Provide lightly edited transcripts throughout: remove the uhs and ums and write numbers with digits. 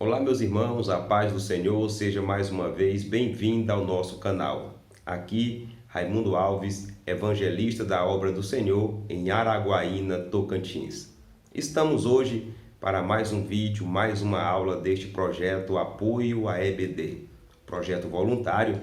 Olá, meus irmãos, a paz do Senhor, seja mais uma vez bem-vindo ao nosso canal. Aqui, Raimundo Alves, evangelista da Obra do Senhor em Araguaína, Tocantins. Estamos hoje para mais um vídeo, mais uma aula deste projeto Apoio à EBD, projeto voluntário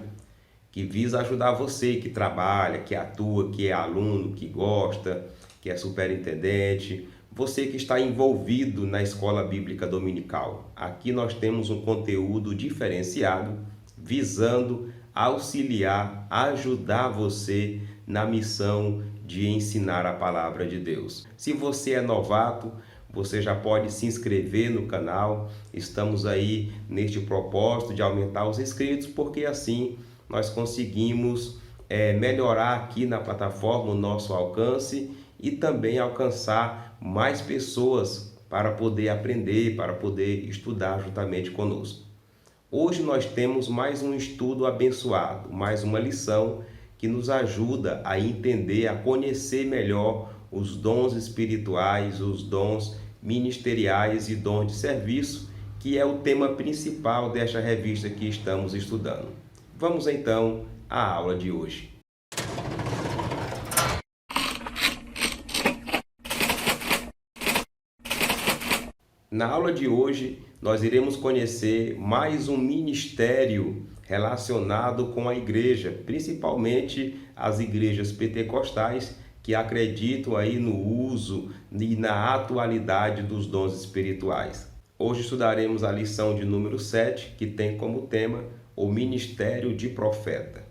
que visa ajudar você que trabalha, que atua, que é aluno, que gosta, que é superintendente, você que está envolvido na escola bíblica dominical. Aqui nós temos um conteúdo diferenciado, visando auxiliar, ajudar você na missão de ensinar a palavra de Deus. Se você é novato, você já pode se inscrever no canal. Estamos aí neste propósito de aumentar os inscritos, porque assim nós conseguimos melhorar aqui na plataforma o nosso alcance e também alcançar mais pessoas para poder aprender, para poder estudar juntamente conosco. Hoje nós temos mais um estudo abençoado, mais uma lição que nos ajuda a entender, a conhecer melhor os dons espirituais, os dons ministeriais e dons de serviço, que é o tema principal desta revista que estamos estudando. Vamos então à aula de hoje. Na aula de hoje, nós iremos conhecer mais um ministério relacionado com a igreja, principalmente as igrejas pentecostais que acreditam aí no uso e na atualidade dos dons espirituais. Hoje estudaremos a lição de número 7, que tem como tema o ministério de profeta.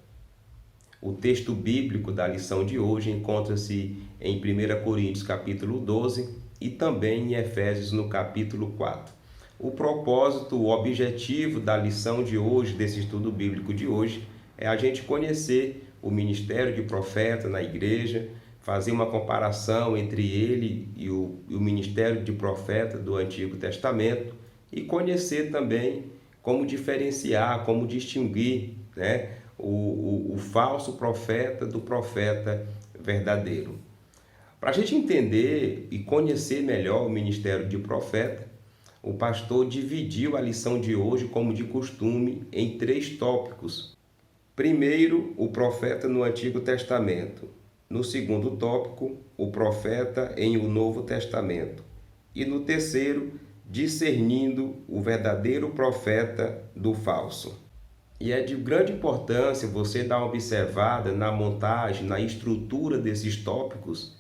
O texto bíblico da lição de hoje encontra-se em 1 Coríntios capítulo 12 e também em Efésios no capítulo 4. O propósito, o objetivo da lição de hoje, desse estudo bíblico de hoje, é a gente conhecer o ministério de profeta na igreja, fazer uma comparação entre ele e o ministério de profeta do Antigo Testamento e conhecer também como diferenciar, como distinguir, o falso profeta do profeta verdadeiro. Para a gente entender e conhecer melhor o ministério de profeta, o pastor dividiu a lição de hoje, como de costume, em 3 tópicos. Primeiro, o profeta no Antigo Testamento. No segundo tópico, o profeta em o Novo Testamento. E no terceiro, discernindo o verdadeiro profeta do falso. E é de grande importância você dar uma observada na montagem, na estrutura desses tópicos,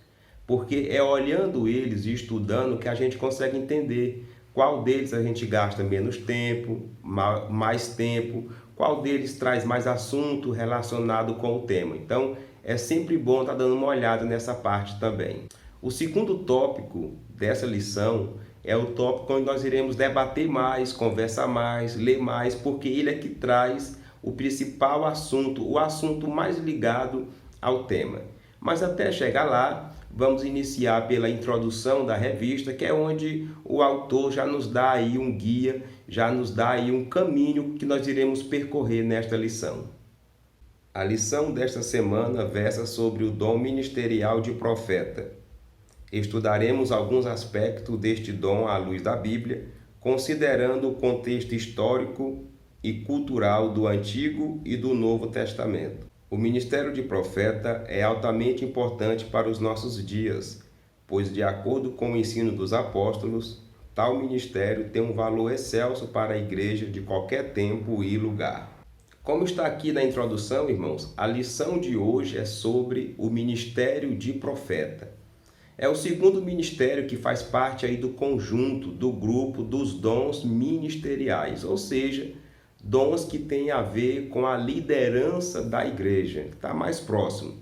porque é olhando eles e estudando que a gente consegue entender qual deles a gente gasta menos tempo, mais tempo, qual deles traz mais assunto relacionado com o tema. Então, é sempre bom estar dando uma olhada nessa parte também. O segundo tópico dessa lição é o tópico onde nós iremos debater mais, conversar mais, ler mais, porque ele é que traz o principal assunto, o assunto mais ligado ao tema. Mas até chegar lá, vamos iniciar pela introdução da revista, que é onde o autor já nos dá aí um guia, já nos dá aí um caminho que nós iremos percorrer nesta lição. A lição desta semana versa sobre o dom ministerial de profeta. Estudaremos alguns aspectos deste dom à luz da Bíblia, considerando o contexto histórico e cultural do Antigo e do Novo Testamento. O ministério de profeta é altamente importante para os nossos dias, pois, de acordo com o ensino dos apóstolos, tal ministério tem um valor excelso para a igreja de qualquer tempo e lugar. Como está aqui na introdução, irmãos, a lição de hoje é sobre o ministério de profeta. É o segundo ministério que faz parte aí do conjunto, do grupo dos dons ministeriais, ou seja, dons que têm a ver com a liderança da igreja, que está mais próximo.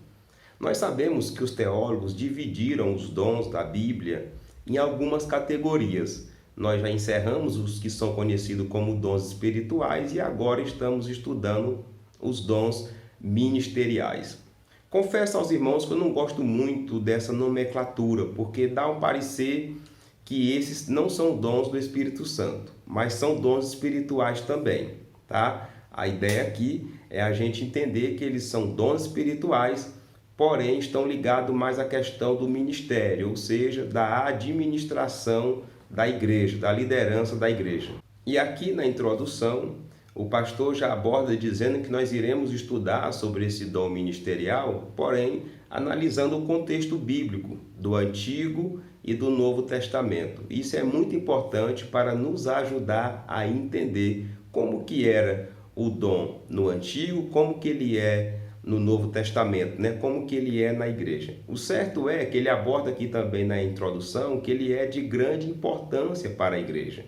Nós sabemos que os teólogos dividiram os dons da Bíblia em algumas categorias. Nós já encerramos os que são conhecidos como dons espirituais e agora estamos estudando os dons ministeriais. Confesso aos irmãos que eu não gosto muito dessa nomenclatura, porque dá um parecer que esses não são dons do Espírito Santo, mas são dons espirituais também, tá? A ideia aqui é a gente entender que eles são dons espirituais, porém estão ligados mais à questão do ministério, ou seja, da administração da igreja, da liderança da igreja. E aqui na introdução, o pastor já aborda dizendo que nós iremos estudar sobre esse dom ministerial, porém, analisando o contexto bíblico do Antigo e do Novo Testamento. Isso é muito importante para nos ajudar a entender como que era o dom no Antigo, como que ele é no Novo Testamento, né? Como que ele é na igreja. O certo é que ele aborda aqui também na introdução que ele é de grande importância para a igreja.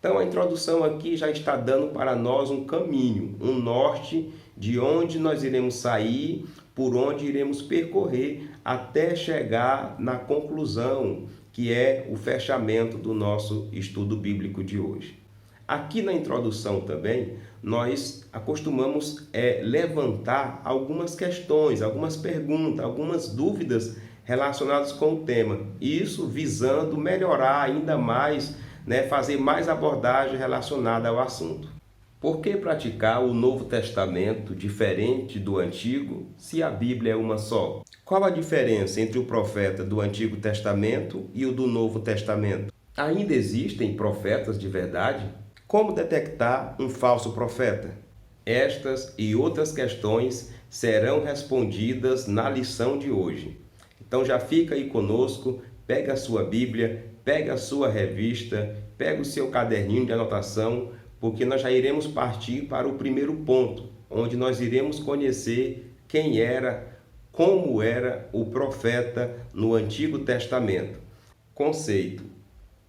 Então a introdução aqui já está dando para nós um caminho, um norte de onde nós iremos sair, por onde iremos percorrer até chegar na conclusão, que é o fechamento do nosso estudo bíblico de hoje. Aqui na introdução também, nós acostumamos levantar algumas questões, algumas perguntas, algumas dúvidas relacionadas com o tema. Isso visando melhorar ainda mais, fazer mais abordagem relacionada ao assunto. Por que praticar o Novo Testamento diferente do Antigo, se a Bíblia é uma só? Qual a diferença entre o profeta do Antigo Testamento e o do Novo Testamento? Ainda existem profetas de verdade? Como detectar um falso profeta? Estas e outras questões serão respondidas na lição de hoje. Então já fica aí conosco, pega a sua Bíblia, pega a sua revista, pega o seu caderninho de anotação, porque nós já iremos partir para o primeiro ponto, onde nós iremos conhecer quem era, como era o profeta no Antigo Testamento. Conceito: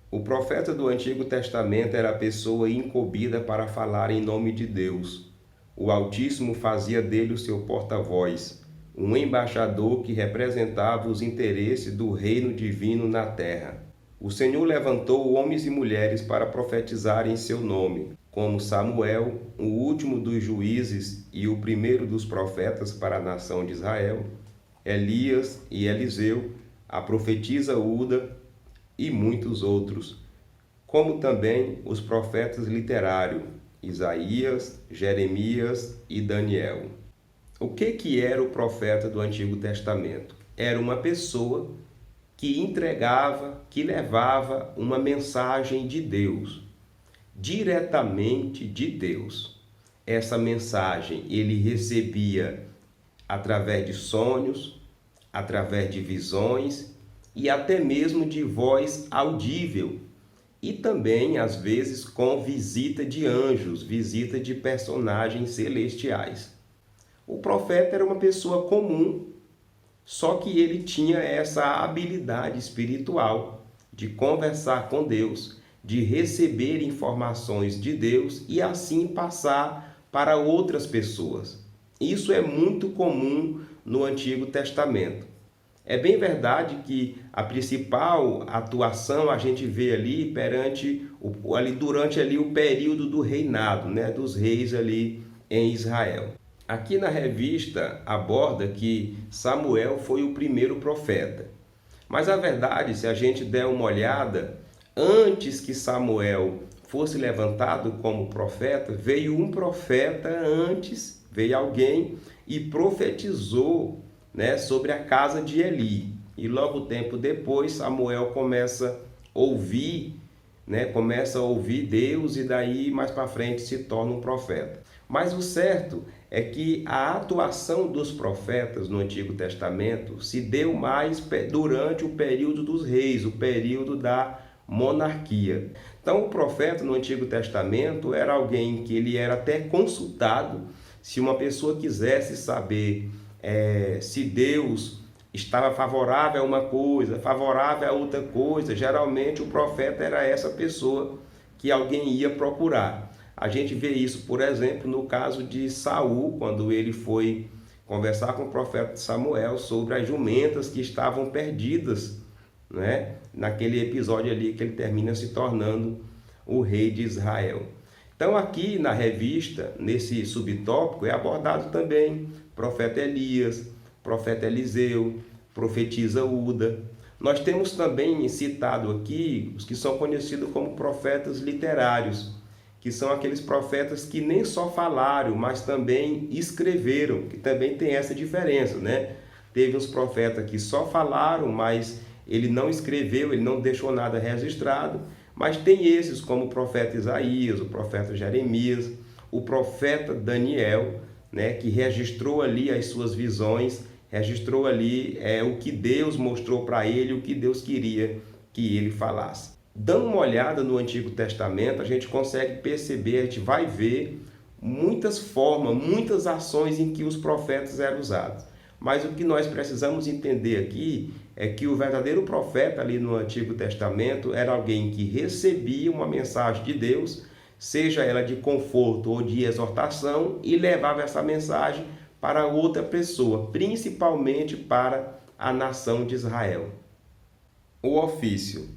o profeta do Antigo Testamento era a pessoa incumbida para falar em nome de Deus. O Altíssimo fazia dele o seu porta-voz, um embaixador que representava os interesses do reino divino na terra. O Senhor levantou homens e mulheres para profetizar em seu nome, como Samuel, o último dos juízes e o primeiro dos profetas para a nação de Israel, Elias e Eliseu, a profetisa Uda e muitos outros, como também os profetas literários, Isaías, Jeremias e Daniel. O que era o profeta do Antigo Testamento? Era uma pessoa que entregava, que levava uma mensagem de Deus, diretamente de Deus. Essa mensagem ele recebia através de sonhos, através de visões e até mesmo de voz audível, e também às vezes com visita de anjos, visita de personagens celestiais. O profeta era uma pessoa comum, só que ele tinha essa habilidade espiritual de conversar com Deus, de receber informações de Deus e assim passar para outras pessoas. Isso é muito comum no Antigo Testamento. É bem verdade que a principal atuação a gente vê ali durante o período do reinado, dos reis ali em Israel. Aqui na revista aborda que Samuel foi o primeiro profeta. Mas a verdade, se a gente der uma olhada, antes que Samuel fosse levantado como profeta, veio um profeta antes, veio alguém e profetizou, sobre a casa de Eli. E logo tempo depois Samuel começa a ouvir Deus e daí mais para frente se torna um profeta. Mas o certo é que a atuação dos profetas no Antigo Testamento se deu mais durante o período dos reis, o período da monarquia. Então o profeta no Antigo Testamento era alguém que ele era até consultado se uma pessoa quisesse saber se Deus estava favorável a uma coisa, favorável a outra coisa. Geralmente o profeta era essa pessoa que alguém ia procurar. A gente vê isso, por exemplo, no caso de Saul, quando ele foi conversar com o profeta Samuel sobre as jumentas que estavam perdidas, naquele episódio ali que ele termina se tornando o rei de Israel. Então aqui na revista, nesse subtópico, é abordado também profeta Elias, profeta Eliseu, profetisa Uda. Nós temos também citado aqui os que são conhecidos como profetas literários, que são aqueles profetas que nem só falaram, mas também escreveram, que também tem essa diferença, Teve uns profetas que só falaram, mas ele não escreveu, ele não deixou nada registrado, Mas tem esses como o profeta Isaías, o profeta Jeremias, o profeta Daniel, né, que registrou ali as suas visões, registrou ali o que Deus mostrou para ele, o que Deus queria que ele falasse. Dando uma olhada no Antigo Testamento, a gente consegue perceber, a gente vai ver muitas formas, muitas ações em que os profetas eram usados. Mas o que nós precisamos entender aqui é que o verdadeiro profeta ali no Antigo Testamento era alguém que recebia uma mensagem de Deus, seja ela de conforto ou de exortação, e levava essa mensagem para outra pessoa, principalmente para a nação de Israel. O ofício.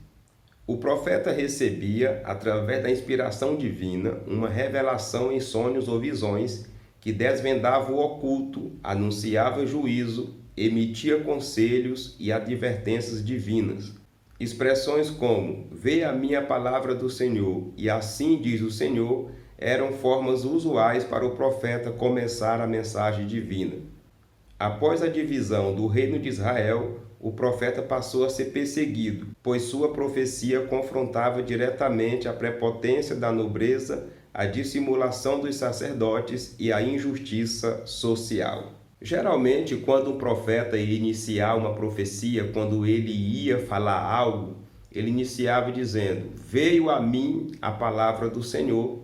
O profeta recebia, através da inspiração divina, uma revelação em sonhos ou visões que desvendava o oculto, anunciava juízo, emitia conselhos e advertências divinas. Expressões como "Vê a minha palavra do Senhor" e "Assim diz o Senhor" eram formas usuais para o profeta começar a mensagem divina. Após a divisão do reino de Israel, o profeta passou a ser perseguido, pois sua profecia confrontava diretamente a prepotência da nobreza, a dissimulação dos sacerdotes e a injustiça social. Geralmente, quando um profeta ia iniciar uma profecia, quando ele ia falar algo, ele iniciava dizendo: "Veio a mim a palavra do Senhor",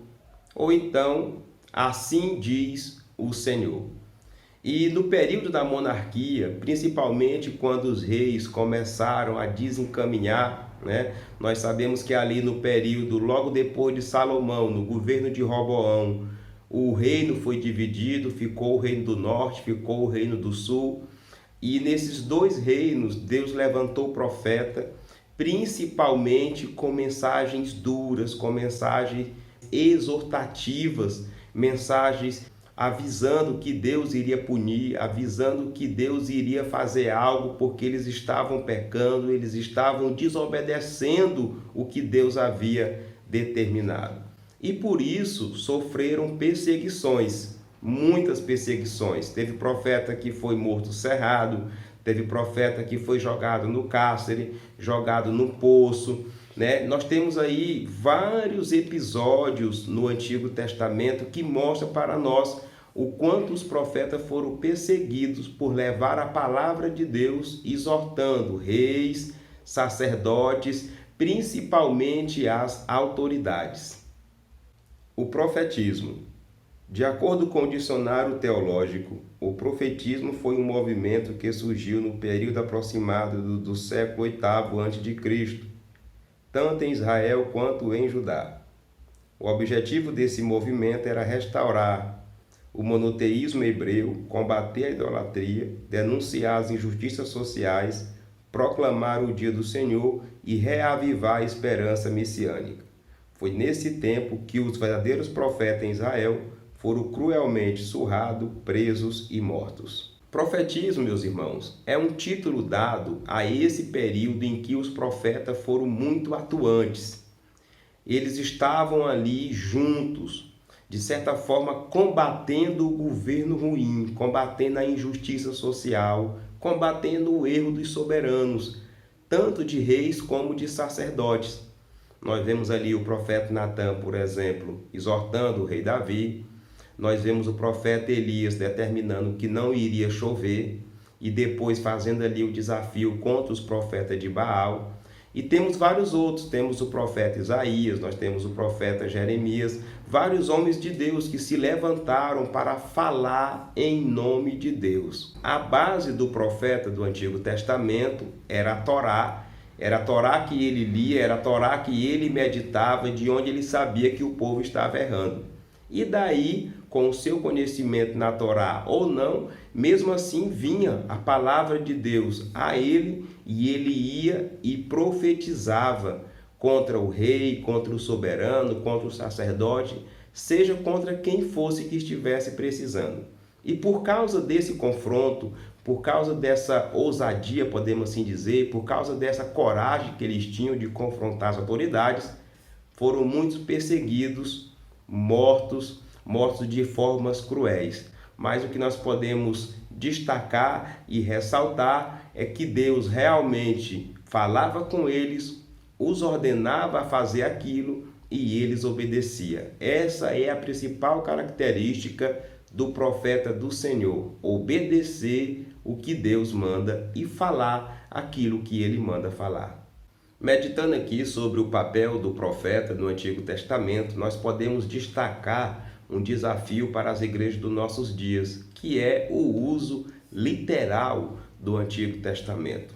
ou então, "Assim diz o Senhor". E no período da monarquia, principalmente quando os reis começaram a desencaminhar, né? Nós sabemos que ali no período, logo depois de Salomão, no governo de Roboão, o reino foi dividido, ficou o reino do norte, ficou o reino do sul. E nesses dois reinos, Deus levantou o profeta, principalmente com mensagens duras, com mensagens exortativas, mensagens avisando que Deus iria punir, avisando que Deus iria fazer algo porque eles estavam pecando, eles estavam desobedecendo o que Deus havia determinado. E por isso sofreram perseguições, muitas perseguições. Teve profeta que foi morto cerrado, teve profeta que foi jogado no cárcere, jogado no poço, né? Nós temos aí vários episódios no Antigo Testamento que mostram para nós o quanto os profetas foram perseguidos por levar a palavra de Deus, exortando reis, sacerdotes, principalmente as autoridades. O profetismo. De acordo com o dicionário teológico, o profetismo foi um movimento que surgiu no período aproximado do século VIII a.C., tanto em Israel quanto em Judá. O objetivo desse movimento era restaurar o monoteísmo hebreu, combater a idolatria, denunciar as injustiças sociais, proclamar o dia do Senhor e reavivar a esperança messiânica. Foi nesse tempo que os verdadeiros profetas em Israel foram cruelmente surrados, presos e mortos. Profetismo, meus irmãos, é um título dado a esse período em que os profetas foram muito atuantes. Eles estavam ali juntos, de certa forma combatendo o governo ruim, combatendo a injustiça social, combatendo o erro dos soberanos, tanto de reis como de sacerdotes. Nós vemos ali o profeta Natã, por exemplo, exortando o rei Davi. Nós vemos o profeta Elias determinando que não iria chover e depois fazendo ali o desafio contra os profetas de Baal. E temos vários outros, temos o profeta Isaías, nós temos o profeta Jeremias, vários homens de Deus que se levantaram para falar em nome de Deus. A base do profeta do Antigo Testamento era a Torá que ele lia, era a Torá que ele meditava, de onde ele sabia que o povo estava errando. E daí, com o seu conhecimento na Torá ou não, mesmo assim vinha a palavra de Deus a ele e ele ia e profetizava contra o rei, contra o soberano, contra o sacerdote, seja contra quem fosse que estivesse precisando. E por causa desse confronto, por causa dessa ousadia, podemos assim dizer, por causa dessa coragem que eles tinham de confrontar as autoridades, foram muitos perseguidos, mortos de formas cruéis. Mas o que nós podemos destacar e ressaltar é que Deus realmente falava com eles, os ordenava a fazer aquilo e eles obedeciam. Essa é a principal característica do profeta do Senhor: obedecer o que Deus manda e falar aquilo que ele manda falar. Meditando aqui sobre o papel do profeta no Antigo Testamento, nós podemos destacar um desafio para as igrejas dos nossos dias, que é o uso literal do Antigo Testamento.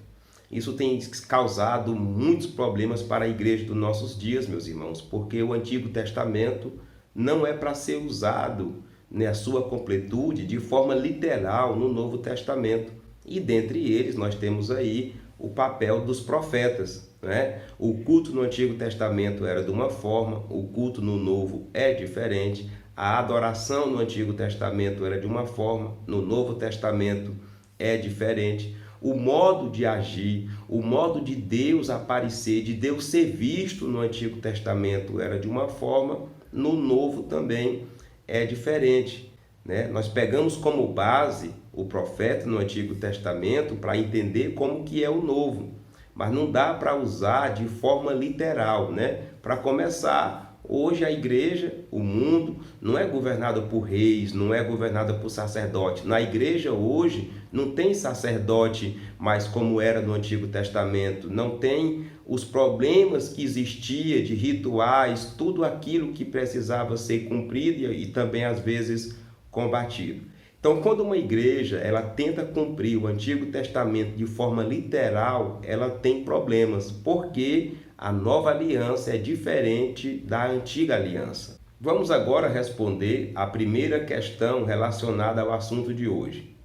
Isso tem causado muitos problemas para a igreja dos nossos dias, meus irmãos, porque o Antigo Testamento não é para ser usado na sua completude de forma literal no Novo Testamento. E dentre eles nós temos aí o papel dos profetas, né? O culto no Antigo Testamento era de uma forma, o culto no Novo é diferente. A adoração no Antigo Testamento era de uma forma, no Novo Testamento é diferente. O modo de agir, o modo de Deus aparecer, de Deus ser visto no Antigo Testamento era de uma forma, no Novo também é diferente, né? Nós pegamos como base o profeta no Antigo Testamento para entender como que é o Novo, mas não dá para usar de forma literal, né? Para começar, hoje a igreja, o mundo, não é governado por reis, não é governada por sacerdotes. Na igreja hoje não tem sacerdote mais como era no Antigo Testamento, não tem os problemas que existia de rituais, tudo aquilo que precisava ser cumprido e também às vezes combatido. Então, quando uma igreja ela tenta cumprir o Antigo Testamento de forma literal, ela tem problemas, porque a nova aliança é diferente da antiga aliança. Vamos agora responder a primeira questão relacionada ao assunto de hoje.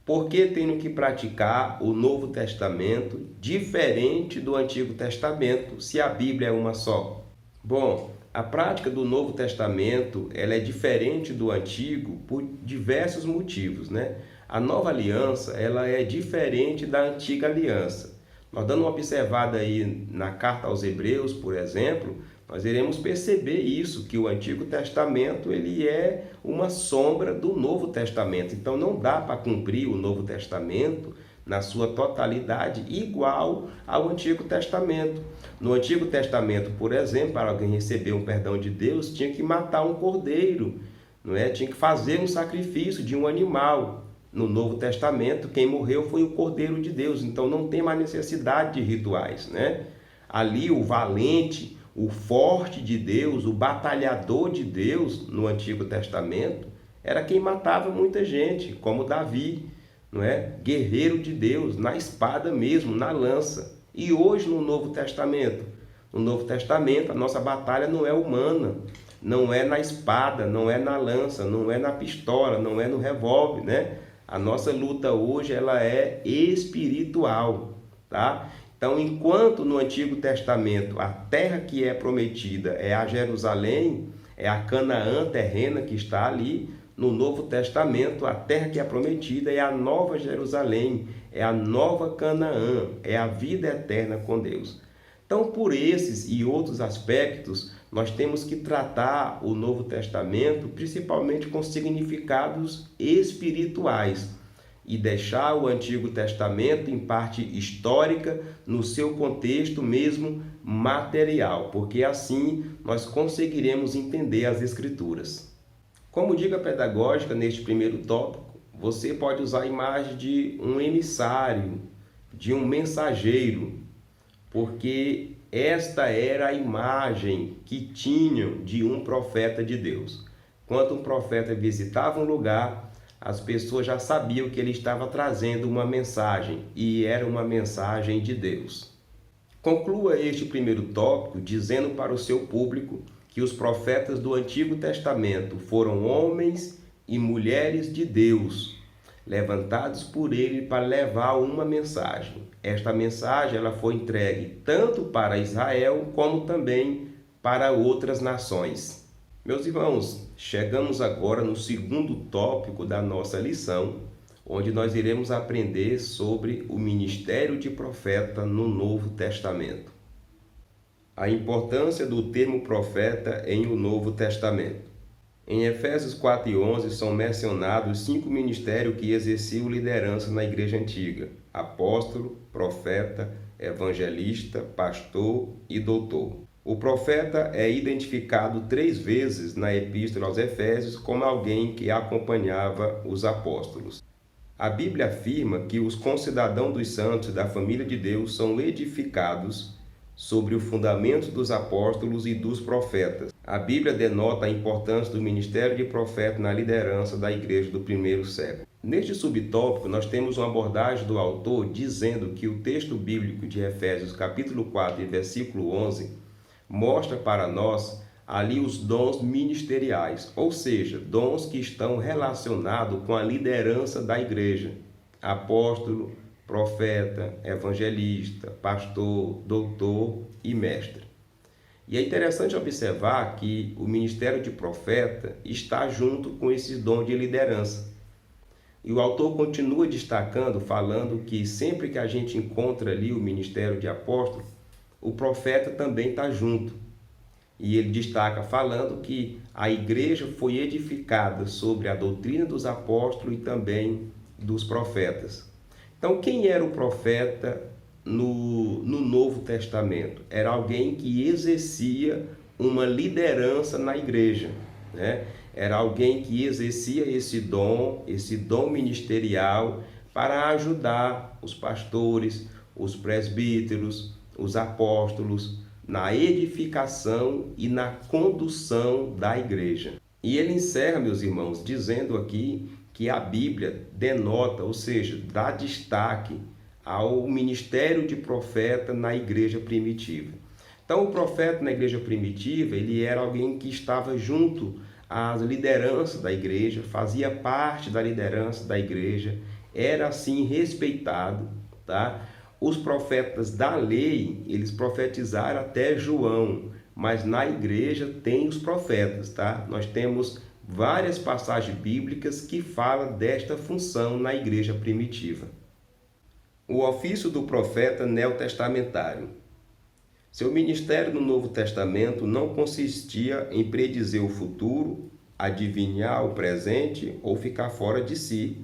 Por que tenho que praticar o Novo Testamento diferente do Antigo Testamento, se a Bíblia é uma só? Bom, a prática do Novo Testamento ela é diferente do Antigo por diversos motivos, né? A nova aliança ela é diferente da antiga aliança. Nós dando uma observada aí na carta aos Hebreus, por exemplo, nós iremos perceber isso, que o Antigo Testamento ele é uma sombra do Novo Testamento. Então não dá para cumprir o Novo Testamento na sua totalidade igual ao Antigo Testamento. No Antigo Testamento, por exemplo, para alguém receber um perdão de Deus, tinha que matar um cordeiro, não é? Tinha que fazer um sacrifício de um animal. No Novo Testamento, quem morreu foi o Cordeiro de Deus, então não tem mais necessidade de rituais, né? Ali o valente, o forte de Deus, o batalhador de Deus no Antigo Testamento, era quem matava muita gente, como Davi, não é? Guerreiro de Deus, na espada mesmo, na lança. E hoje no Novo Testamento, a nossa batalha não é humana, não é na espada, não é na lança, não é na pistola, não é no revólver, né? A nossa luta hoje ela é espiritual, tá? Então, enquanto no Antigo Testamento a terra que é prometida é a Jerusalém, é a Canaã terrena que está ali, no Novo Testamento a terra que é prometida é a nova Jerusalém, é a nova Canaã, é a vida eterna com Deus. Então, por esses e outros aspectos, nós temos que tratar o Novo Testamento principalmente com significados espirituais e deixar o Antigo Testamento em parte histórica no seu contexto mesmo material, porque assim nós conseguiremos entender as Escrituras. Como dica pedagógica neste primeiro tópico, você pode usar a imagem de um emissário, de um mensageiro, porque esta era a imagem que tinham de um profeta de Deus. Quando um profeta visitava um lugar, as pessoas já sabiam que ele estava trazendo uma mensagem, e era uma mensagem de Deus. Conclua este primeiro tópico dizendo para o seu público que os profetas do Antigo Testamento foram homens e mulheres de Deus, levantados por ele para levar uma mensagem. Esta mensagem ela foi entregue tanto para Israel como também para outras nações. Meus irmãos, chegamos agora no segundo tópico da nossa lição, onde nós iremos aprender sobre o ministério de profeta no Novo Testamento. A importância do termo profeta em o Novo Testamento. Em Efésios 4:11 são mencionados 5 ministérios que exerciam liderança na igreja antiga: apóstolo, profeta, evangelista, pastor e doutor. O profeta é identificado 3 vezes na Epístola aos Efésios como alguém que acompanhava os apóstolos. A Bíblia afirma que os concidadãos dos santos da família de Deus são edificados sobre o fundamento dos apóstolos e dos profetas. A Bíblia denota a importância do ministério de profeta na liderança da igreja do primeiro século. Neste subtópico, nós temos uma abordagem do autor dizendo que o texto bíblico de Efésios, capítulo 4, versículo 11, mostra para nós ali os dons ministeriais, ou seja, dons que estão relacionados com a liderança da igreja. Apóstolo, profeta, evangelista, pastor, doutor e mestre. E é interessante observar que o ministério de profeta está junto com esse dom de liderança. E o autor continua destacando, falando que sempre que a gente encontra ali o ministério de apóstolo, o profeta também está junto. E ele destaca falando que a igreja foi edificada sobre a doutrina dos apóstolos e também dos profetas. Então, quem era o profeta no Novo Testamento? Era alguém que exercia uma liderança na igreja, né? Era alguém que exercia esse dom ministerial para ajudar os pastores, os presbíteros, os apóstolos na edificação e na condução da igreja. E ele encerra, meus irmãos, dizendo aqui que a Bíblia denota, ou seja, dá destaque ao ministério de profeta na igreja primitiva. Então, o profeta na igreja primitiva, ele era alguém que estava junto às lideranças da igreja, fazia parte da liderança da igreja, era assim respeitado, tá? Os profetas da lei, eles profetizaram até João, mas na igreja tem os profetas, tá? Nós temos várias passagens bíblicas que falam desta função na igreja primitiva. O ofício do profeta neotestamentário. Seu ministério no Novo Testamento não consistia em predizer o futuro, adivinhar o presente ou ficar fora de si,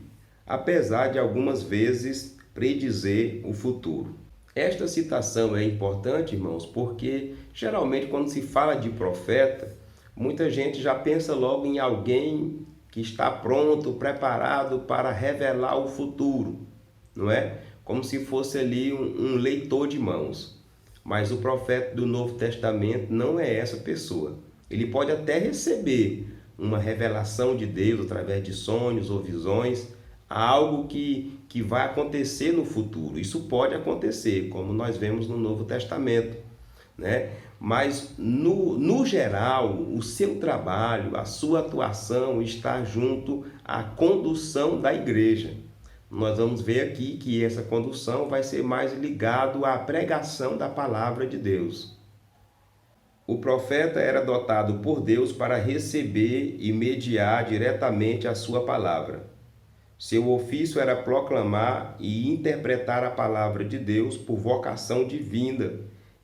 apesar de algumas vezes predizer o futuro. Esta citação é importante, irmãos, porque geralmente quando se fala de profeta, muita gente já pensa logo em alguém que está pronto, preparado para revelar o futuro, não é? Como se fosse ali um leitor de mãos. Mas o profeta do Novo Testamento não é essa pessoa. Ele pode até receber uma revelação de Deus através de sonhos ou visões, algo que vai acontecer no futuro. Isso pode acontecer, como nós vemos no Novo Testamento, né? Mas, no geral, o seu trabalho, a sua atuação está junto à condução da igreja. Nós vamos ver aqui que essa condução vai ser mais ligado à pregação da palavra de Deus. O profeta era dotado por Deus para receber e mediar diretamente a sua palavra. Seu ofício era proclamar e interpretar a palavra de Deus por vocação divina,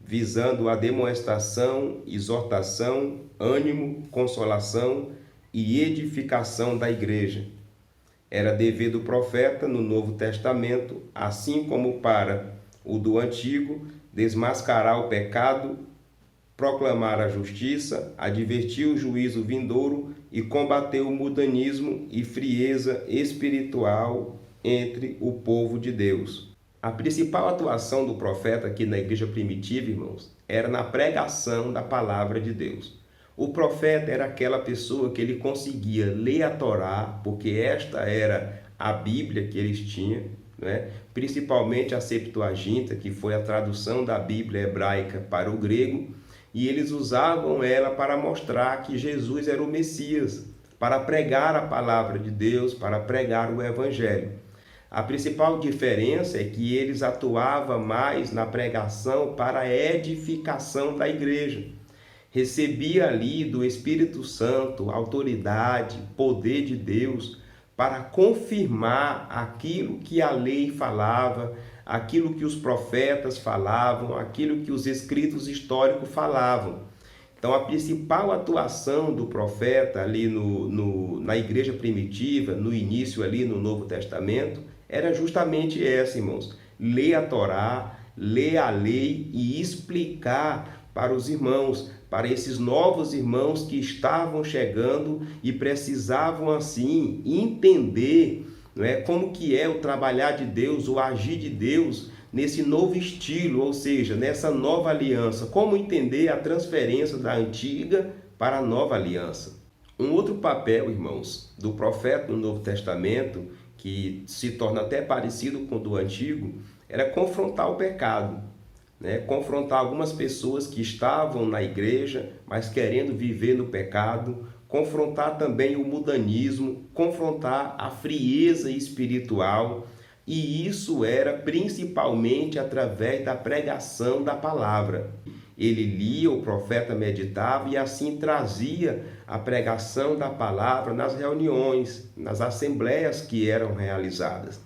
visando a demonstração, exortação, ânimo, consolação e edificação da igreja. Era dever do profeta no Novo Testamento, assim como para o do Antigo, desmascarar o pecado, proclamar a justiça, advertir o juízo vindouro e combater o mundanismo e frieza espiritual entre o povo de Deus. A principal atuação do profeta aqui na igreja primitiva, irmãos, era na pregação da palavra de Deus. O profeta era aquela pessoa que ele conseguia ler a Torá, porque esta era a Bíblia que eles tinham, né? Principalmente a Septuaginta, que foi a tradução da Bíblia hebraica para o grego, e eles usavam ela para mostrar que Jesus era o Messias, para pregar a palavra de Deus, para pregar o Evangelho. A principal diferença é que eles atuavam mais na pregação para a edificação da igreja. Recebia ali do Espírito Santo autoridade, poder de Deus para confirmar aquilo que a lei falava, aquilo que os profetas falavam, aquilo que os escritos históricos falavam. Então, a principal atuação do profeta ali na igreja primitiva, no início ali no Novo Testamento, era justamente essa, irmãos. Ler a Torá, ler a lei e explicar para os irmãos, para esses novos irmãos que estavam chegando e precisavam assim entender, não é, como que é o trabalhar de Deus, o agir de Deus nesse novo estilo, ou seja, nessa nova aliança. Como entender a transferência da antiga para a nova aliança. Um outro papel, irmãos, do profeta no Novo Testamento, que se torna até parecido com o do Antigo, era confrontar o pecado, né? Confrontar algumas pessoas que estavam na igreja, mas querendo viver no pecado, confrontar também o mundanismo, confrontar a frieza espiritual, e isso era principalmente através da pregação da palavra. Ele lia, o profeta meditava e assim trazia a pregação da palavra nas reuniões, nas assembleias que eram realizadas.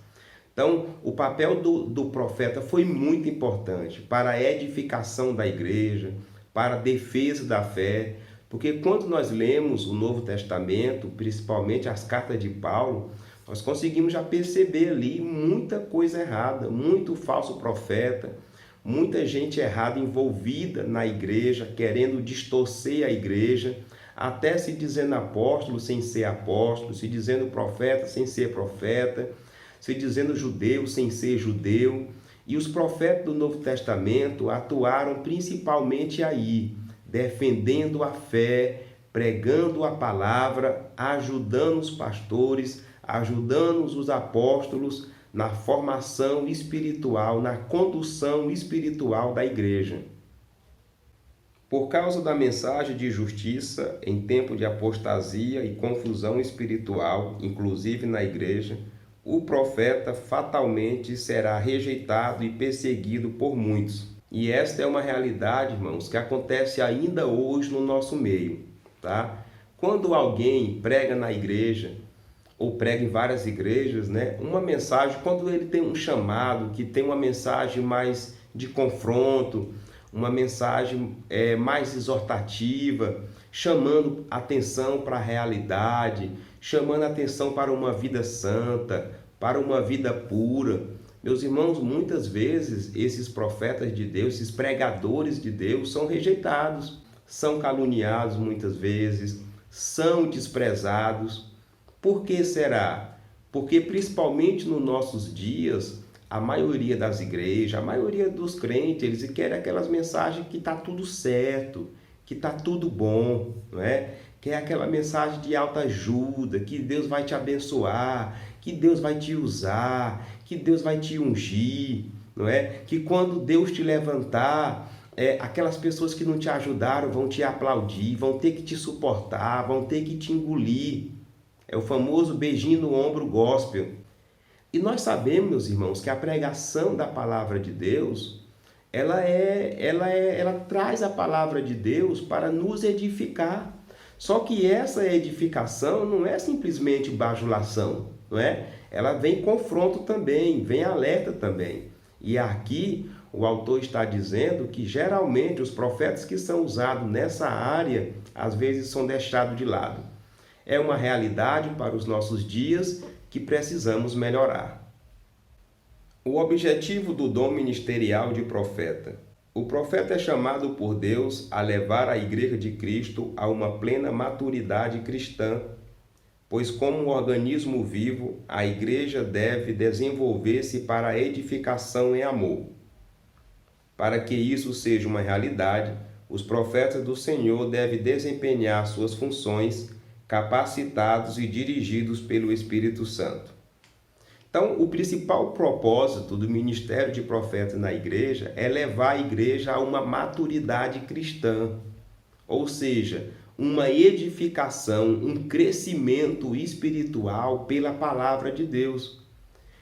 Então, o papel do profeta foi muito importante para a edificação da igreja, para a defesa da fé, porque quando nós lemos o Novo Testamento, principalmente as cartas de Paulo, nós conseguimos já perceber ali muita coisa errada, muito falso profeta, muita gente errada envolvida na igreja, querendo distorcer a igreja, até se dizendo apóstolo sem ser apóstolo, se dizendo profeta sem ser profeta, se dizendo judeu sem ser judeu. E os profetas do Novo Testamento atuaram principalmente aí, defendendo a fé, pregando a palavra, ajudando os pastores, ajudando os apóstolos na formação espiritual, na condução espiritual da igreja. Por causa da mensagem de justiça em tempo de apostasia e confusão espiritual, inclusive na igreja, o profeta fatalmente será rejeitado e perseguido por muitos. E esta é uma realidade, irmãos, que acontece ainda hoje no nosso meio, tá? Quando alguém prega na igreja, ou prega em várias igrejas, né? Uma mensagem, quando ele tem um chamado, que tem uma mensagem mais de confronto, uma mensagem mais exortativa, chamando atenção para a realidade, chamando atenção para uma vida santa, para uma vida pura. Meus irmãos, muitas vezes esses profetas de Deus, esses pregadores de Deus são rejeitados, são caluniados muitas vezes, são desprezados. Por que será? Porque principalmente nos nossos dias, a maioria das igrejas, a maioria dos crentes, eles querem aquelas mensagens que está tudo certo, que está tudo bom, não é? Que é aquela mensagem de alta ajuda, que Deus vai te abençoar, que Deus vai te usar, que Deus vai te ungir, não é? Que quando Deus te levantar, aquelas pessoas que não te ajudaram vão te aplaudir, vão ter que te suportar, vão ter que te engolir. É o famoso beijinho no ombro gospel. E nós sabemos, meus irmãos, que a pregação da palavra de Deus, ela traz a palavra de Deus para nos edificar. Só que essa edificação não é simplesmente bajulação, não é? Ela vem confronto também, vem alerta também. E aqui o autor está dizendo que geralmente os profetas que são usados nessa área, às vezes são deixados de lado. É uma realidade para os nossos dias que precisamos melhorar. O objetivo do dom ministerial de profeta. O profeta é chamado por Deus a levar a Igreja de Cristo a uma plena maturidade cristã, pois como um organismo vivo, a Igreja deve desenvolver-se para a edificação em amor. Para que isso seja uma realidade, os profetas do Senhor devem desempenhar suas funções capacitados e dirigidos pelo Espírito Santo. Então, o principal propósito do ministério de profeta na igreja é levar a igreja a uma maturidade cristã, ou seja, uma edificação, um crescimento espiritual pela palavra de Deus.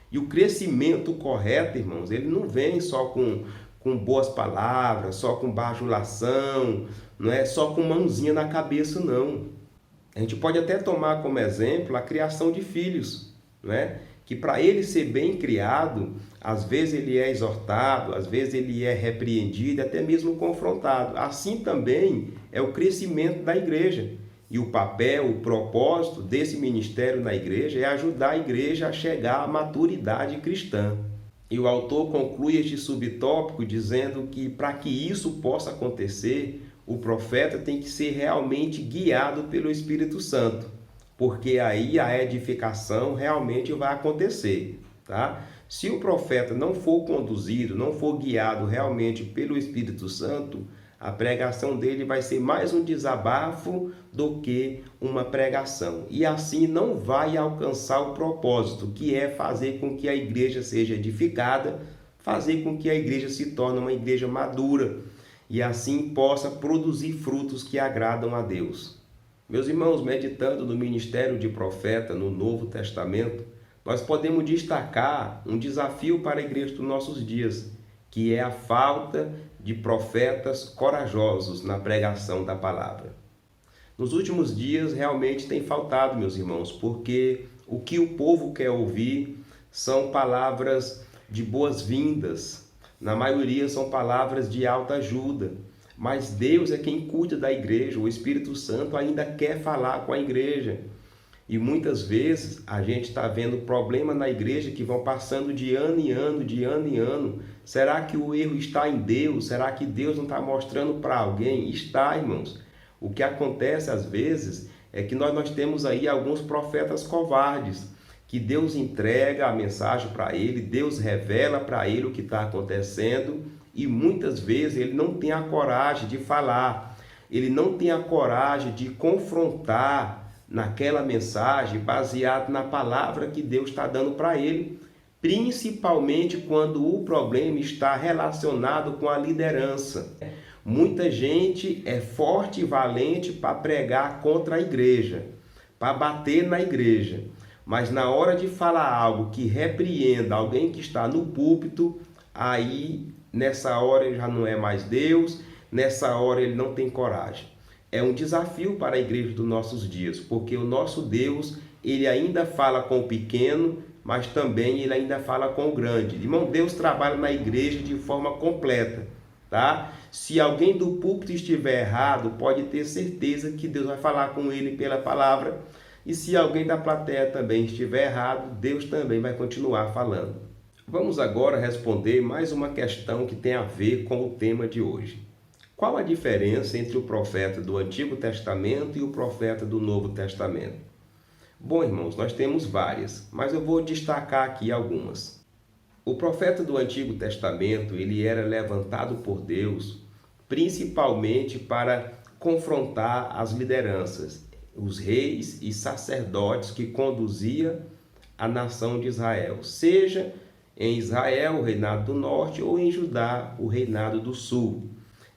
E o crescimento correto, irmãos, ele não vem só com boas palavras, só com bajulação, não é só com mãozinha na cabeça, não. A gente pode até tomar como exemplo a criação de filhos, né? Que para ele ser bem criado, às vezes ele é exortado, às vezes ele é repreendido, até mesmo confrontado. Assim também é o crescimento da igreja. E o papel, o propósito desse ministério na igreja é ajudar a igreja a chegar à maturidade cristã. E o autor conclui este subtópico dizendo que para que isso possa acontecer, o profeta tem que ser realmente guiado pelo Espírito Santo, porque aí a edificação realmente vai acontecer, tá? Se o profeta não for conduzido, não for guiado realmente pelo Espírito Santo, a pregação dele vai ser mais um desabafo do que uma pregação. E assim não vai alcançar o propósito, que é fazer com que a igreja seja edificada, fazer com que a igreja se torne uma igreja madura e assim possa produzir frutos que agradam a Deus. Meus irmãos, meditando no ministério de profeta no Novo Testamento, nós podemos destacar um desafio para a igreja dos nossos dias, que é a falta de profetas corajosos na pregação da palavra. Nos últimos dias realmente tem faltado, meus irmãos, porque o que o povo quer ouvir são palavras de boas-vindas, na maioria são palavras de alta ajuda, mas Deus é quem cuida da igreja, o Espírito Santo ainda quer falar com a igreja. E muitas vezes a gente está vendo problema na igreja que vão passando de ano em ano, de ano em ano. Será que o erro está em Deus? Será que Deus não está mostrando para alguém? Está, irmãos. O que acontece às vezes é que nós temos aí alguns profetas covardes, que Deus entrega a mensagem para ele, Deus revela para ele o que está acontecendo e muitas vezes ele não tem a coragem de falar, ele não tem a coragem de confrontar naquela mensagem baseado na palavra que Deus está dando para ele, principalmente quando o problema está relacionado com a liderança. Muita gente é forte e valente para pregar contra a igreja, para bater na igreja, mas na hora de falar algo que repreenda alguém que está no púlpito, aí nessa hora ele já não é mais Deus, nessa hora ele não tem coragem. É um desafio para a igreja dos nossos dias, porque o nosso Deus, ele ainda fala com o pequeno, mas também ele ainda fala com o grande. Irmão, Deus trabalha na igreja de forma completa, tá? Se alguém do púlpito estiver errado, pode ter certeza que Deus vai falar com ele pela palavra. E se alguém da plateia também estiver errado, Deus também vai continuar falando. Vamos agora responder mais uma questão que tem a ver com o tema de hoje. Qual a diferença entre o profeta do Antigo Testamento e o profeta do Novo Testamento? Bom, irmãos, nós temos várias, mas eu vou destacar aqui algumas. O profeta do Antigo Testamento, ele era levantado por Deus principalmente para confrontar as lideranças, os reis e sacerdotes que conduziam a nação de Israel, seja em Israel, o reinado do norte, ou em Judá, o reinado do sul.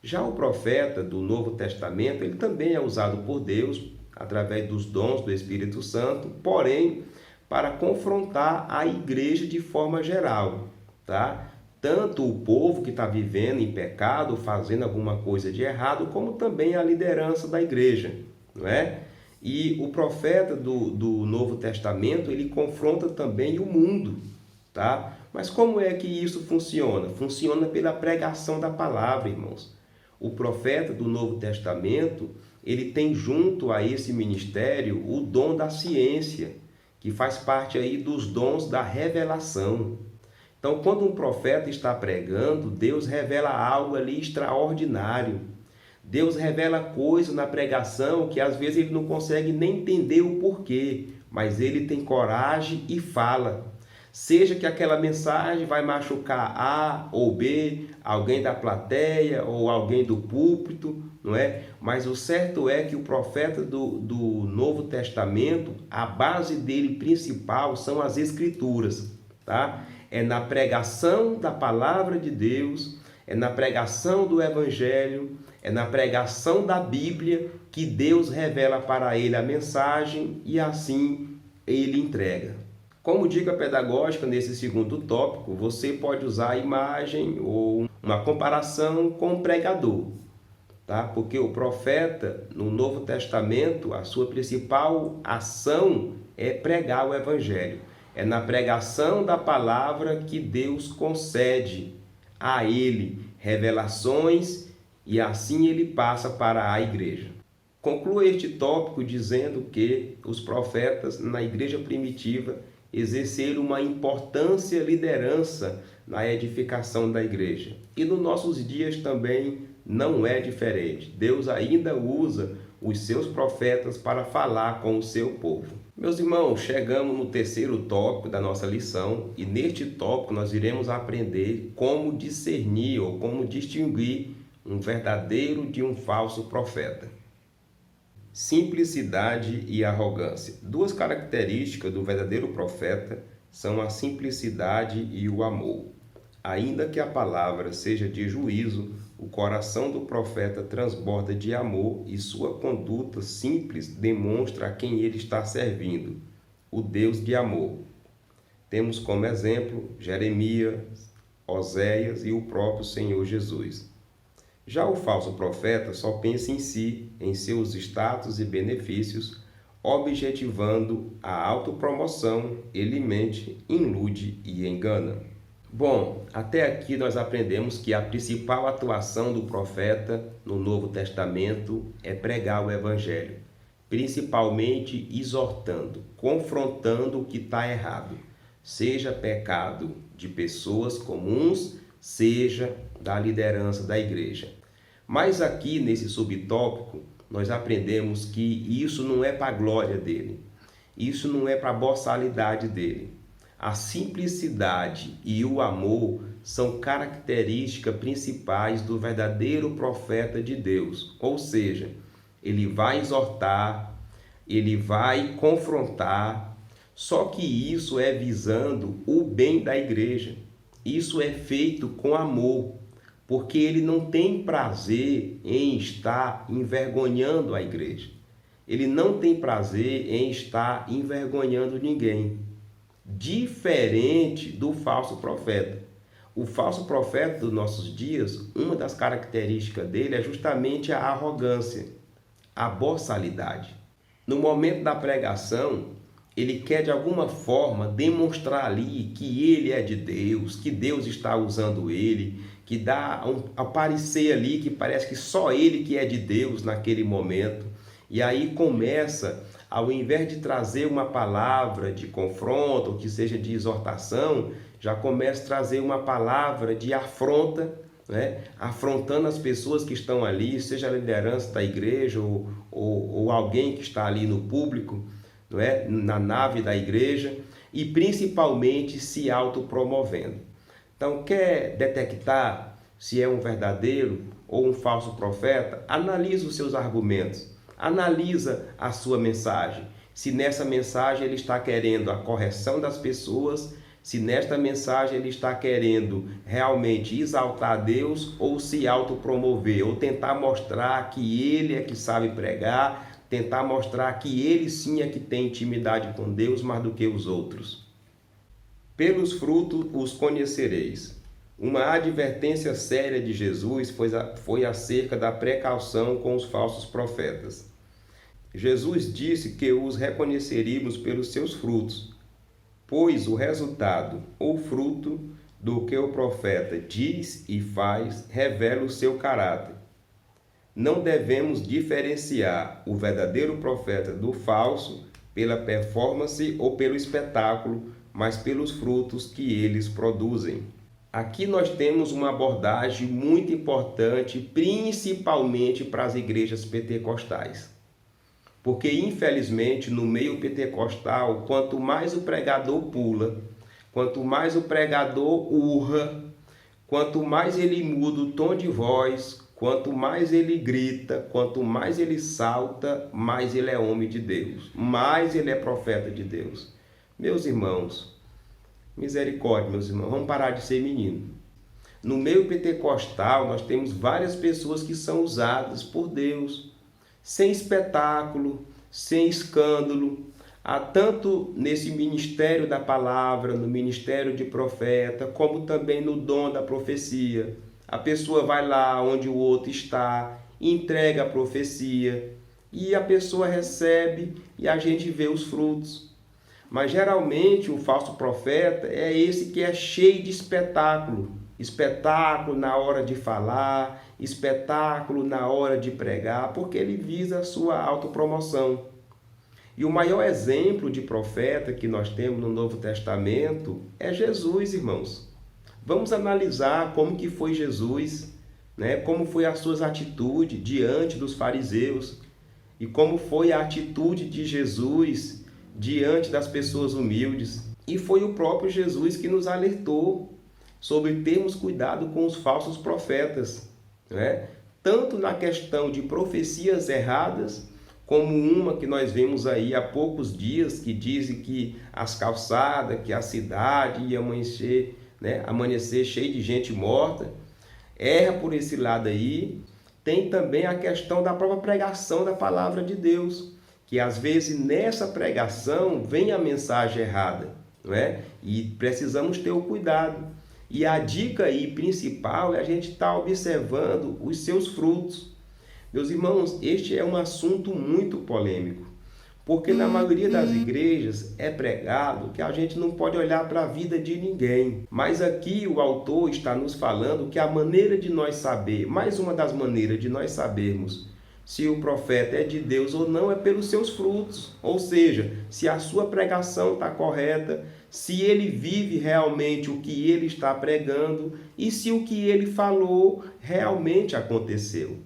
Já o profeta do Novo Testamento, ele também é usado por Deus através dos dons do Espírito Santo, porém para confrontar a igreja de forma geral, tá? Tanto o povo que está vivendo em pecado, fazendo alguma coisa de errado, como também a liderança da igreja, não é? E o profeta do Novo Testamento, ele confronta também o mundo, tá? Mas como é que isso funciona? Funciona pela pregação da palavra, irmãos. O profeta do Novo Testamento, ele tem junto a esse ministério o dom da ciência, que faz parte aí dos dons da revelação. Então, quando um profeta está pregando, Deus revela algo ali extraordinário. Deus revela coisas na pregação que às vezes ele não consegue nem entender o porquê, mas ele tem coragem e fala. Seja que aquela mensagem vai machucar A ou B, alguém da plateia ou alguém do púlpito, não é? Mas o certo é que o profeta do Novo Testamento, a base dele principal são as Escrituras, tá? É na pregação da palavra de Deus, é na pregação do Evangelho, é na pregação da Bíblia que Deus revela para ele a mensagem e assim ele entrega. Como dica pedagógica nesse segundo tópico, você pode usar a imagem ou uma comparação com o pregador, tá? Porque o profeta, no Novo Testamento, a sua principal ação é pregar o Evangelho. É na pregação da palavra que Deus concede a ele revelações e assim ele passa para a igreja. Conclua este tópico dizendo que os profetas na igreja primitiva exerceram uma liderança na edificação da igreja. E nos nossos dias também não é diferente. Deus ainda usa os seus profetas para falar com o seu povo. Meus irmãos, chegamos no terceiro tópico da nossa lição e neste tópico nós iremos aprender como discernir ou como distinguir um verdadeiro de um falso profeta. Simplicidade e arrogância. Duas características do verdadeiro profeta são a simplicidade e o amor. Ainda que a palavra seja de juízo, o coração do profeta transborda de amor e sua conduta simples demonstra a quem ele está servindo, o Deus de amor. Temos como exemplo Jeremias, Oséias e o próprio Senhor Jesus. Já o falso profeta só pensa em si, em seus status e benefícios, objetivando a autopromoção, ele mente, ilude e engana. Bom, até aqui nós aprendemos que a principal atuação do profeta no Novo Testamento é pregar o Evangelho, principalmente exortando, confrontando o que está errado, seja pecado de pessoas comuns, seja da liderança da igreja. Mas aqui nesse subtópico, nós aprendemos que isso não é para a glória dele, isso não é para a boçalidade dele. A simplicidade e o amor são características principais do verdadeiro profeta de Deus. Ou seja, ele vai exortar, ele vai confrontar, só que isso é visando o bem da igreja. Isso é feito com amor, porque ele não tem prazer em estar envergonhando a igreja. Ele não tem prazer em estar envergonhando ninguém. Diferente do falso profeta. O falso profeta dos nossos dias, uma das características dele é justamente a arrogância, a boçalidade. No momento da pregação, ele quer de alguma forma demonstrar ali que ele é de Deus, que Deus está usando ele, que dá a parecer ali que parece que só ele que é de Deus naquele momento. E aí começa, ao invés de trazer uma palavra de confronto, ou que seja de exortação, já começa a trazer uma palavra de afronta, né? Afrontando as pessoas que estão ali, seja a liderança da igreja ou alguém que está ali no público, não é? Na nave da igreja, e principalmente se autopromovendo. Então, quer detectar se é um verdadeiro ou um falso profeta? Analisa os seus argumentos. Analisa a sua mensagem, se nessa mensagem ele está querendo a correção das pessoas, se nesta mensagem ele está querendo realmente exaltar a Deus ou se autopromover, ou tentar mostrar que ele é que sabe pregar, tentar mostrar que ele sim é que tem intimidade com Deus mais do que os outros. Pelos frutos os conhecereis. Uma advertência séria de Jesus foi acerca da precaução com os falsos profetas. Jesus disse que os reconheceríamos pelos seus frutos, pois o resultado ou fruto do que o profeta diz e faz revela o seu caráter. Não devemos diferenciar o verdadeiro profeta do falso pela performance ou pelo espetáculo, mas pelos frutos que eles produzem. Aqui nós temos uma abordagem muito importante, principalmente para as igrejas pentecostais. Porque, infelizmente, no meio pentecostal, quanto mais o pregador pula, quanto mais o pregador urra, quanto mais ele muda o tom de voz, quanto mais ele grita, quanto mais ele salta, mais ele é homem de Deus, mais ele é profeta de Deus. Meus irmãos, misericórdia, meus irmãos, vamos parar de ser menino. No meio pentecostal, nós temos várias pessoas que são usadas por Deus, sem espetáculo, sem escândalo. Há tanto nesse ministério da palavra, no ministério de profeta, como também no dom da profecia. A pessoa vai lá onde o outro está, entrega a profecia e a pessoa recebe e a gente vê os frutos. Mas geralmente o falso profeta é esse que é cheio de espetáculo. Espetáculo na hora de falar, espetáculo na hora de pregar, porque ele visa a sua autopromoção. E o maior exemplo de profeta que nós temos no Novo Testamento é Jesus, irmãos. Vamos analisar como que foi Jesus, né? Como foi as suas atitudes diante dos fariseus e como foi a atitude de Jesus diante das pessoas humildes. E foi o próprio Jesus que nos alertou sobre termos cuidado com os falsos profetas, né? Tanto na questão de profecias erradas, como uma que nós vemos aí há poucos dias, que dizem que as calçadas, que a cidade ia amanhecer, né? Amanhecer cheio de gente morta. Erra por esse lado aí. Tem também a questão da própria pregação da palavra de Deus, que às vezes nessa pregação vem a mensagem errada, não é? E precisamos ter o cuidado. E a dica aí principal é a gente estar observando os seus frutos. Meus irmãos, este é um assunto muito polêmico, porque na maioria das igrejas é pregado que a gente não pode olhar para a vida de ninguém. Mas aqui o autor está nos falando que a maneira de nós saber, mais uma das maneiras de nós sabermos se o profeta é de Deus ou não é pelos seus frutos. Ou seja, se a sua pregação está correta, se ele vive realmente o que ele está pregando e se o que ele falou realmente aconteceu.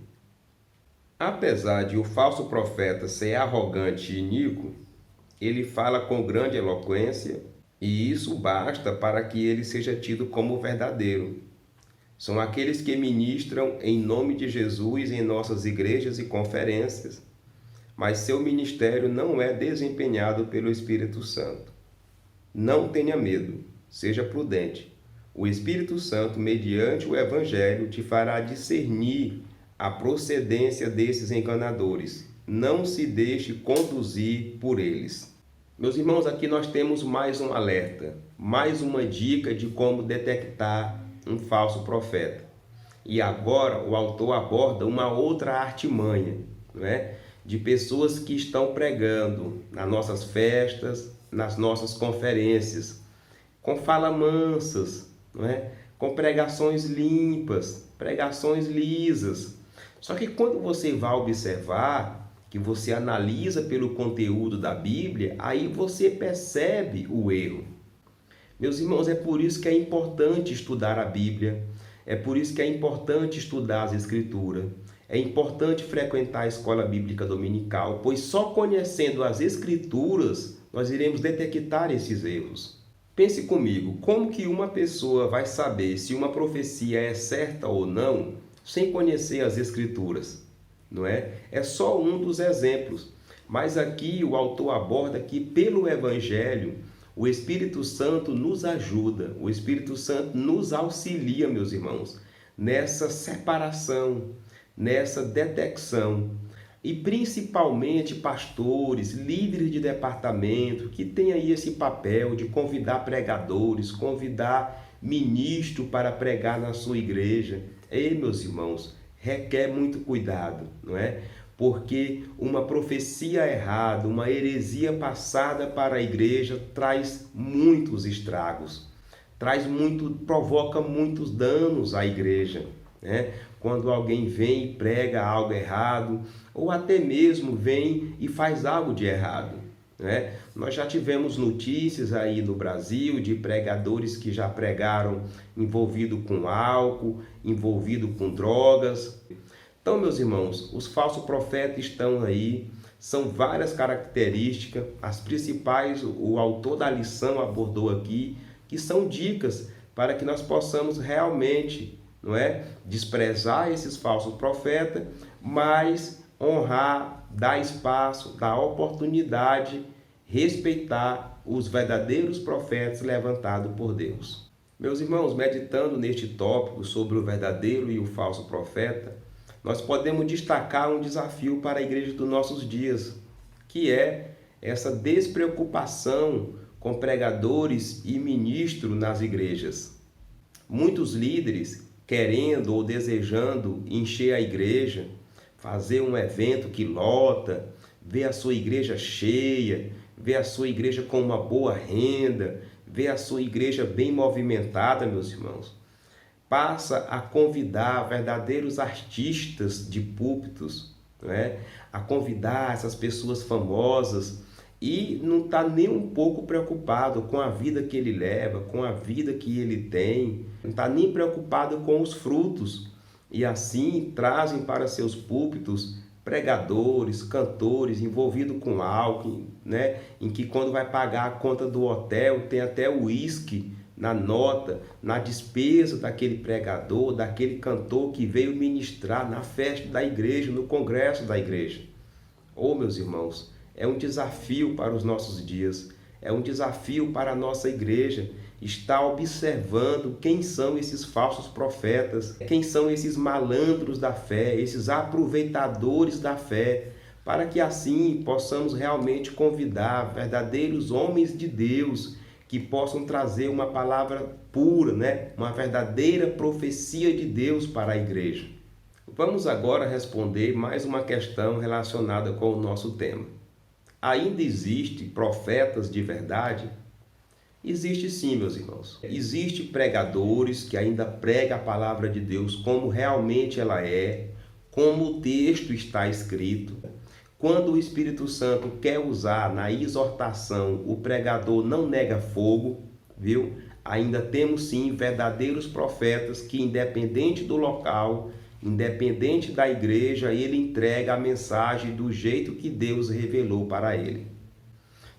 Apesar de o falso profeta ser arrogante e iníquo, ele fala com grande eloquência e isso basta para que ele seja tido como verdadeiro. São aqueles que ministram em nome de Jesus em nossas igrejas e conferências, mas seu ministério não é desempenhado pelo Espírito Santo. Não tenha medo, seja prudente. O Espírito Santo, mediante o Evangelho, te fará discernir a procedência desses enganadores. Não se deixe conduzir por eles. Meus irmãos, aqui nós temos mais um alerta, mais uma dica de como detectar um falso profeta. E agora o autor aborda uma outra artimanha, né? De pessoas que estão pregando nas nossas festas, nas nossas conferências, com fala mansas, não é? Com pregações limpas, pregações lisas. Só que quando você vai observar, que você analisa pelo conteúdo da Bíblia, aí você percebe o erro. Meus irmãos, é por isso que é importante estudar a Bíblia, é por isso que é importante estudar as Escrituras, é importante frequentar a escola bíblica dominical, pois só conhecendo as Escrituras nós iremos detectar esses erros. Pense comigo, como que uma pessoa vai saber se uma profecia é certa ou não sem conhecer as Escrituras? Não é? É só um dos exemplos, mas aqui o autor aborda que pelo Evangelho o Espírito Santo nos ajuda, o Espírito Santo nos auxilia, meus irmãos, nessa separação, nessa detecção. E principalmente pastores, líderes de departamento, que têm aí esse papel de convidar pregadores, convidar ministro para pregar na sua igreja. Meus irmãos, requer muito cuidado, não é? Porque uma profecia errada, uma heresia passada para a igreja traz muitos estragos, provoca muitos danos à igreja, né? Quando alguém vem e prega algo errado, ou até mesmo vem e faz algo de errado, né? Nós já tivemos notícias aí no Brasil de pregadores que já pregaram envolvido com álcool, envolvido com drogas. Então, meus irmãos, os falsos profetas estão aí, são várias características, as principais o autor da lição abordou aqui, que são dicas para que nós possamos realmente, não é, desprezar esses falsos profetas, mas honrar, dar espaço, dar oportunidade, respeitar os verdadeiros profetas levantados por Deus. Meus irmãos, meditando neste tópico sobre o verdadeiro e o falso profeta, nós podemos destacar um desafio para a igreja dos nossos dias, que é essa despreocupação com pregadores e ministros nas igrejas. Muitos líderes querendo ou desejando encher a igreja, fazer um evento que lota, ver a sua igreja cheia, ver a sua igreja com uma boa renda, ver a sua igreja bem movimentada, meus irmãos. Passa a convidar verdadeiros artistas de púlpitos, não é? A convidar essas pessoas famosas e não está nem um pouco preocupado com a vida que ele leva, com a vida que ele tem, não está nem preocupado com os frutos. E assim trazem para seus púlpitos pregadores, cantores envolvidos com álcool, né? Em que quando vai pagar a conta do hotel tem até uísque na nota, na despesa daquele pregador, daquele cantor que veio ministrar na festa da igreja, no congresso da igreja. Oh, meus irmãos, é um desafio para os nossos dias, é um desafio para a nossa igreja estar observando quem são esses falsos profetas, quem são esses malandros da fé, esses aproveitadores da fé, para que assim possamos realmente convidar verdadeiros homens de Deus que possam trazer uma palavra pura, né? Uma verdadeira profecia de Deus para a igreja. Vamos agora responder mais uma questão relacionada com o nosso tema. Ainda existe profetas de verdade? Existe sim, meus irmãos. Existem pregadores que ainda pregam a palavra de Deus como realmente ela é, como o texto está escrito. Quando o Espírito Santo quer usar na exortação, o pregador não nega fogo, viu? Ainda temos sim verdadeiros profetas que, independente do local, independente da igreja, ele entrega a mensagem do jeito que Deus revelou para ele.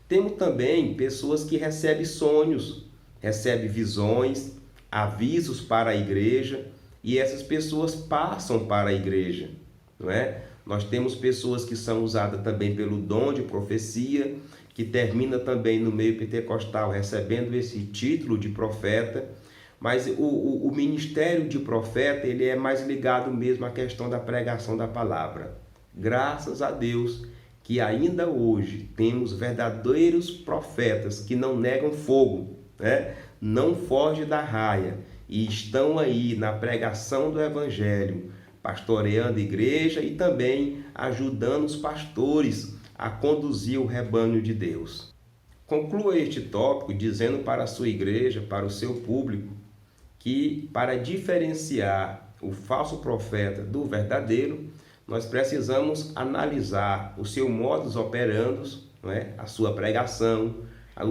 Temos também pessoas que recebem sonhos, recebem visões, avisos para a igreja, e essas pessoas passam para a igreja, não é? Nós temos pessoas que são usadas também pelo dom de profecia, que termina também no meio pentecostal recebendo esse título de profeta, mas o ministério de profeta ele é mais ligado mesmo à questão da pregação da palavra. Graças a Deus que ainda hoje temos verdadeiros profetas que não negam fogo, né? Não fogem da raia e estão aí na pregação do evangelho, pastoreando a igreja e também ajudando os pastores a conduzir o rebanho de Deus. Conclua este tópico dizendo para a sua igreja, para o seu público, que para diferenciar o falso profeta do verdadeiro, nós precisamos analisar o seu modus operandi, não é? A sua pregação,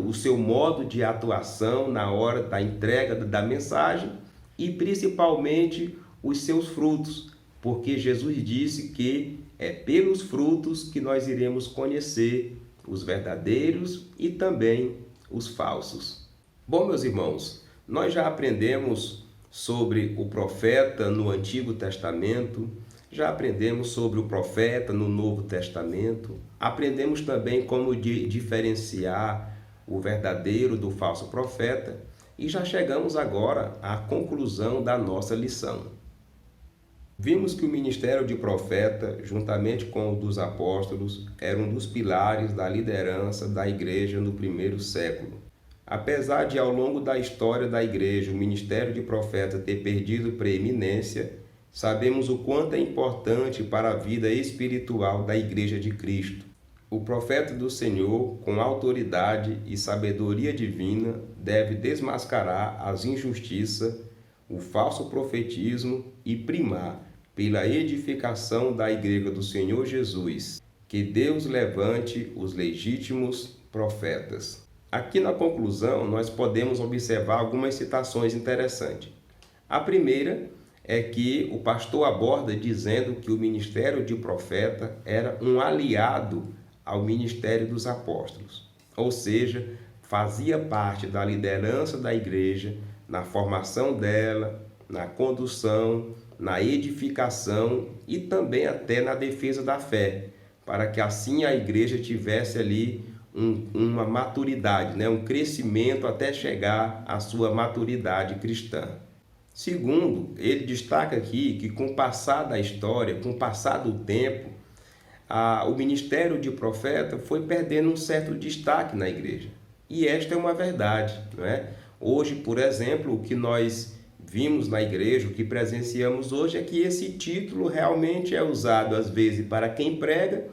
o seu modo de atuação na hora da entrega da mensagem e principalmente os seus frutos, porque Jesus disse que é pelos frutos que nós iremos conhecer os verdadeiros e também os falsos. Bom, meus irmãos, nós já aprendemos sobre o profeta no Antigo Testamento, já aprendemos sobre o profeta no Novo Testamento, aprendemos também como diferenciar o verdadeiro do falso profeta e já chegamos agora à conclusão da nossa lição. Vimos que o ministério de profeta, juntamente com o dos apóstolos, era um dos pilares da liderança da igreja no primeiro século. Apesar de, ao longo da história da igreja, o ministério de profeta ter perdido preeminência, sabemos o quanto é importante para a vida espiritual da Igreja de Cristo. O profeta do Senhor, com autoridade e sabedoria divina, deve desmascarar as injustiças, o falso profetismo e primar pela edificação da Igreja do Senhor Jesus. Que Deus levante os legítimos profetas. Aqui na conclusão, nós podemos observar algumas citações interessantes. A primeira é que o pastor aborda dizendo que o ministério de profeta era um aliado ao ministério dos apóstolos, ou seja, fazia parte da liderança da igreja, na formação dela, na condução, na edificação e também até na defesa da fé, para que assim a igreja tivesse ali uma maturidade, né? Um crescimento até chegar à sua maturidade cristã. Segundo, ele destaca aqui que com o passar da história, com o passar do tempo, o ministério de profeta foi perdendo um certo destaque na igreja. E esta é uma verdade, não é? Hoje, por exemplo, o que nós vimos na igreja, o que presenciamos hoje é que esse título realmente é usado às vezes para quem prega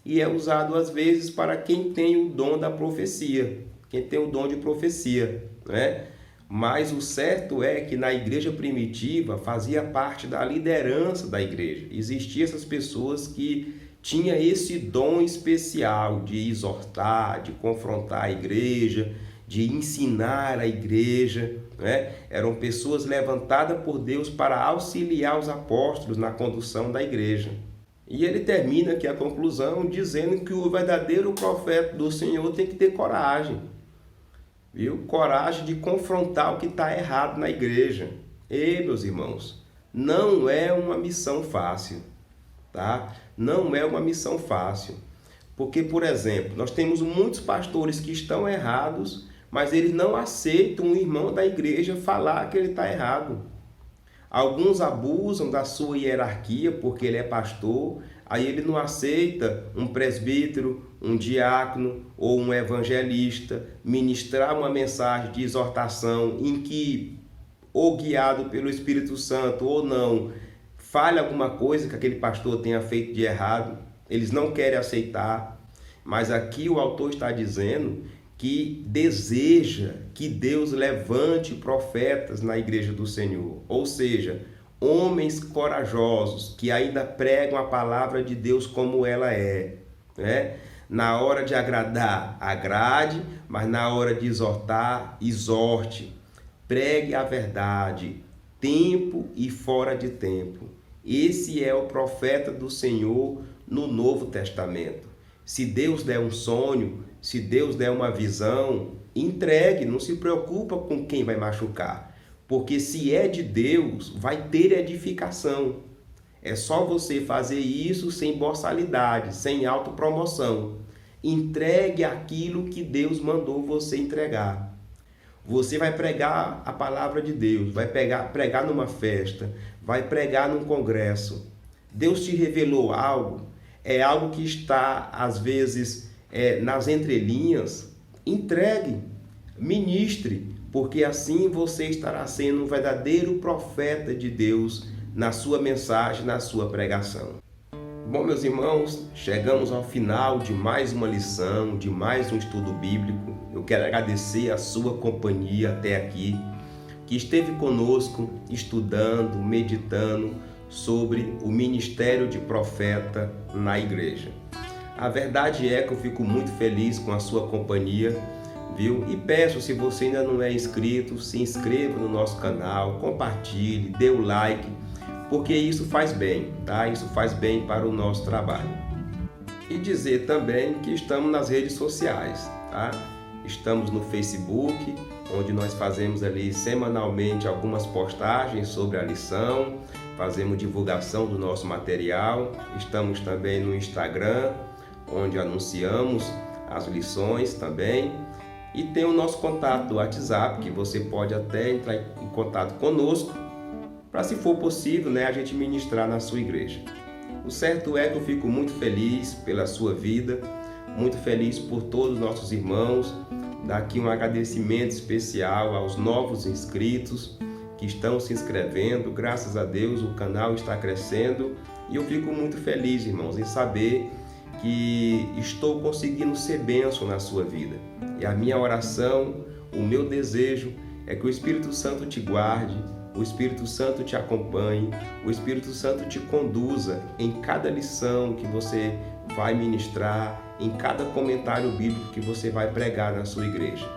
e é usado às vezes para quem tem o dom da profecia, quem tem o dom de profecia, não é? Mas o certo é que na igreja primitiva fazia parte da liderança da igreja. Existiam essas pessoas que tinha esse dom especial de exortar, de confrontar a igreja, de ensinar a igreja, né? Eram pessoas levantadas por Deus para auxiliar os apóstolos na condução da igreja. E ele termina aqui a conclusão dizendo que o verdadeiro profeta do Senhor tem que ter coragem, viu? Coragem de confrontar o que está errado na igreja. E, meus irmãos, não é uma missão fácil, tá? Não é uma missão fácil. Porque, por exemplo, nós temos muitos pastores que estão errados, mas eles não aceitam um irmão da igreja falar que ele está errado. Alguns abusam da sua hierarquia porque ele é pastor, aí ele não aceita um presbítero, um diácono ou um evangelista ministrar uma mensagem de exortação em que, ou guiado pelo Espírito Santo ou não, fale alguma coisa que aquele pastor tenha feito de errado. Eles não querem aceitar, mas aqui o autor está dizendo que deseja que Deus levante profetas na igreja do Senhor, ou seja, homens corajosos que ainda pregam a palavra de Deus como ela é, né? Na hora de agradar, agrade, mas na hora de exortar, exorte. Pregue a verdade, tempo e fora de tempo. Esse é o profeta do Senhor no Novo Testamento. Se Deus der um sonho, se Deus der uma visão, entregue, não se preocupa com quem vai machucar. Porque se é de Deus, vai ter edificação. É só você fazer isso sem boçalidade, sem autopromoção. Entregue aquilo que Deus mandou você entregar. Você vai pregar a palavra de Deus, vai pregar numa festa, vai pregar num congresso. Deus te revelou algo, é algo que está, às vezes, nas entrelinhas. Entregue, ministre, porque assim você estará sendo um verdadeiro profeta de Deus na sua mensagem, na sua pregação. Bom, meus irmãos, chegamos ao final de mais uma lição, de mais um estudo bíblico. Eu quero agradecer a sua companhia até aqui, que esteve conosco estudando, meditando sobre o ministério de profeta na igreja. A verdade é que eu fico muito feliz com a sua companhia, viu? E peço, se você ainda não é inscrito, se inscreva no nosso canal, compartilhe, dê o like, porque isso faz bem, tá? Isso faz bem para o nosso trabalho. E dizer também que estamos nas redes sociais, tá? Estamos no Facebook, onde nós fazemos ali semanalmente algumas postagens sobre a lição, fazemos divulgação do nosso material. Estamos também no Instagram, onde anunciamos as lições também. E tem o nosso contato do WhatsApp, que você pode até entrar em contato conosco, para, se for possível, a gente ministrar na sua igreja. O certo é que eu fico muito feliz pela sua vida, muito feliz por todos os nossos irmãos. Daqui um agradecimento especial aos novos inscritos que estão se inscrevendo. Graças a Deus o canal está crescendo e eu fico muito feliz, irmãos, em saber que estou conseguindo ser bênção na sua vida. E a minha oração, o meu desejo é que o Espírito Santo te guarde, o Espírito Santo te acompanhe, o Espírito Santo te conduza em cada lição que você vai ministrar, em cada comentário bíblico que você vai pregar na sua igreja.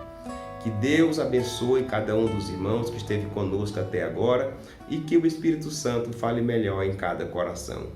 Que Deus abençoe cada um dos irmãos que esteve conosco até agora e que o Espírito Santo fale melhor em cada coração.